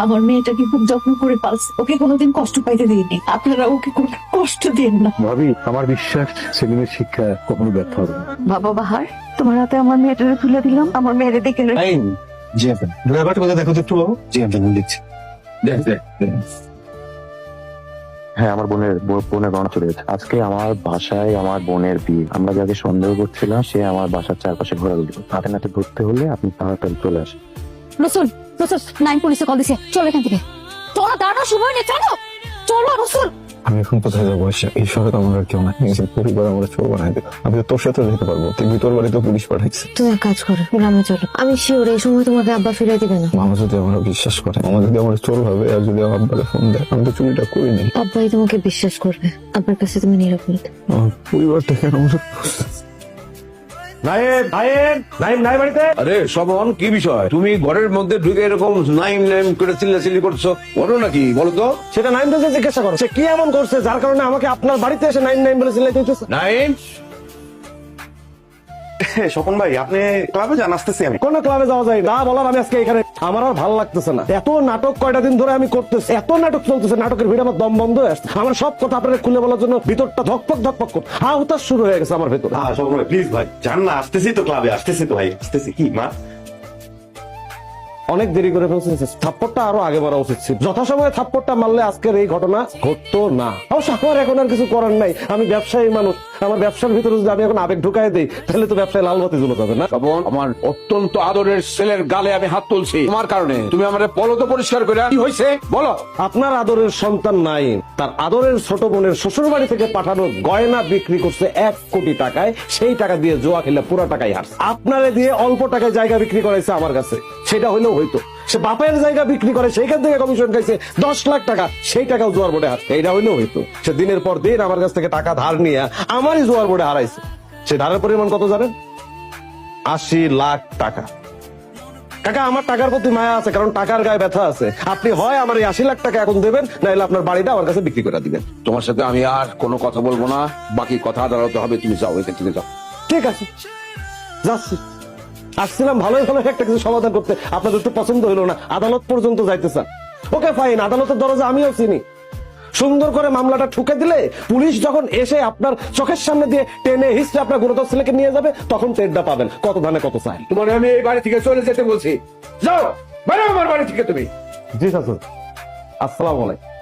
আমার মেয়েটাকে খুব যত্ন করে পালছে, ওকে কোনোদিন কষ্ট পাইতে দিইনি। আপনারা ওকে কোনো কষ্ট দিন না। ভাবি, আমার বিশ্বাস সেলিমের শিক্ষা কখনো ব্যর্থ হবে না। বাবা বাহার, তোমার হাতে আমার মেয়েটারে তুলে দিলাম, আমার মেয়েরে দেখে জি আপনি ড্রাইভারটা কোথায় দেখো তো একটু বাবু। জি আপনি দেখছি। হ্যাঁ, আমার বোনের রওনা চলে গেছে। আজকে আমার বাসায় আমার বোনের বিয়ে। আমরা যাকে সন্দেহ করছিলাম সে আমার বাসার চারপাশে ঘোরাঘুরি করছে। হাতে নাতে ধরতে হলে আপনি তাড়াতাড়ি চলে আসেন। রসুল, রসুল 9 পুলিশে কল দিছে, চলো এখান থেকে। চলো, দাঁড়ানোর সময় নেই, চলো চলো রসুল। আমি এখন কোথায় যাবো? এই শহরে তো আমার আর কেউ নাই। নিজের পরিবার আমার চোর বানাই দিল। আমি তো তোর সাথে যেতে পারবো, তুই তোর বাড়িতে পুলিশ পাঠাইছে। তুমি এক কাজ করো, গ্রামে চলো। আমি শিওর এই সময় তোমাকে আব্বা ফিরে দিবে না। মামা যদি আমার বিশ্বাস করে, মামা যদি আমার চোর ভাবে আর যদি আমার আব্বাকে ফোন দেয়, আমি তো চুরিটা করিনি। আব্বাই তোমাকে বিশ্বাস করবে, আব্বার কাছে তুমি নিরাপদ। আমার পরিবারটা কেন আমার আরে শোভন, কি বিষয়? তুমি ঘরের মধ্যে ঢুকে এরকম নাইম নাইম করে চিল্লাচিল্লি করছো, বলো নাকি? বলো তো। সেটা নাইম দাসে জিজ্ঞাসা করো, সে কি এমন করছে যার কারণে আমাকে আপনার বাড়িতে এসে নাইম নাইম বলে চিল্লাইতে হইতেছে? নাইম, স্বপন ভাই, আপনি ক্লাবে যান, আসতেছি আমি। কোন ক্লাবে যাওয়া যায় না বলার আমি আজকে এখানে। আমার আর ভালো লাগতেছে না, এত নাটক কয়টা দিন ধরে আমি করতেছি, এত নাটক চলতেছে, নাটকের ভিড় আমার দম বন্ধ হয়ে আসছে। আমার সব কথা আপনাদের খুলে বলার জন্য ভিতরটা ধকপক ধকপক করছে, হা হুতাশ শুরু হয়ে গেছে আমার ভেতর। হ্যাঁ স্বপন ভাই, প্লিজ ভাই যান না, আসতেছি তো ক্লাবে, আসতেছি তো ভাই, আসতেছি। কি মা, অনেক দেরি করে ফেলছে, থাপ্পড়টা আরো আগে মারা উচিত ছিল। যথাসময়ে থাপ্পড়টা মারলে আজকের এই ঘটনা ঘটতো না। অবশ্য আমার এখন আর কিছু করার নাই, আমি ব্যবসায়ী মানুষ। আমার ব্যবসার ভিতরে যদি আমি এখন আবেগ ঢুকাই দিই, তাহলে তো ব্যবসায় লালবাতি জ্বলে যাবে না। শোভন, আমার অত্যন্ত আদরের ছেলের গালে আমি হাত তুলছি তোমার কারণে। তুমি আমার বলো তো পরিষ্কার করে, কি হয়েছে বলো। আপনার আদরের সন্তান নাই, তার আদরের ছোট বোনের শ্বশুর বাড়ি থেকে পাঠানো গয়না বিক্রি করছে 1 কোটি টাকায়। সেই টাকা দিয়ে জুয়া খেলে পুরো টাকাই হারছে। আপনারে দিয়ে অল্প টাকায় জায়গা বিক্রি করাইছে আমার কাছে, সেটা হইলেও হইতো। সে বাপের জায়গা বিক্রি করে, সেইখান থেকে কমিশন খাইছে 10 লাখ টাকা, সেই টাকাও জোয়ার বোর্ডে হার, এইটা হইলেও হইতো। সে দিনের পর দিন আমার কাছ থেকে টাকা ধার নিয়ে আমারই জোয়ার বোর্ডে হারাইছে। সে ধারের পরিমাণ কত জানেন? 80 লাখ টাকা। কাকা, আমার টাকার প্রতি মায়া আছে, কারণ টাকার গায়ে ব্যথা আছে। আপনি হয় আমার এই 80 লাখ টাকা এখন দেবেন, নাহলে আপনার বাড়িটা আমার কাছে বিক্রি করে দিবেন। তোমার সাথে আমি আর কোনো কথা বলবো না, বাকি কথা আদালতে হবে। তুমি যাও, এখান থেকে যাও। ঠিক আছে, যাচ্ছি। আসছিলাম ভালোই ভালো একটা কিছু সমাধান করতে, আপনাদের তো পছন্দ হইলো না, আদালত পর্যন্ত যাইতে চান। ওকে ফাইন, আদালতের দরজা আমিও চিনি। সুন্দর করে মামলাটা ঠুকে দিলে পুলিশ যখন এসে আপনার চোখের সামনে দিয়ে টেনে হিস্ট্রি আপনার গুরুতর ছেলেকে নিয়ে যাবে, তখন টেরটা পাবেন কত ধানে কত চাই। তোমার আমি এই বাড়ি থেকে চলে যেতে বলছি, যাও, বেরো আমার বাড়ি থেকে তুমি। জি স্যার, আসসালামু আলাইকুম।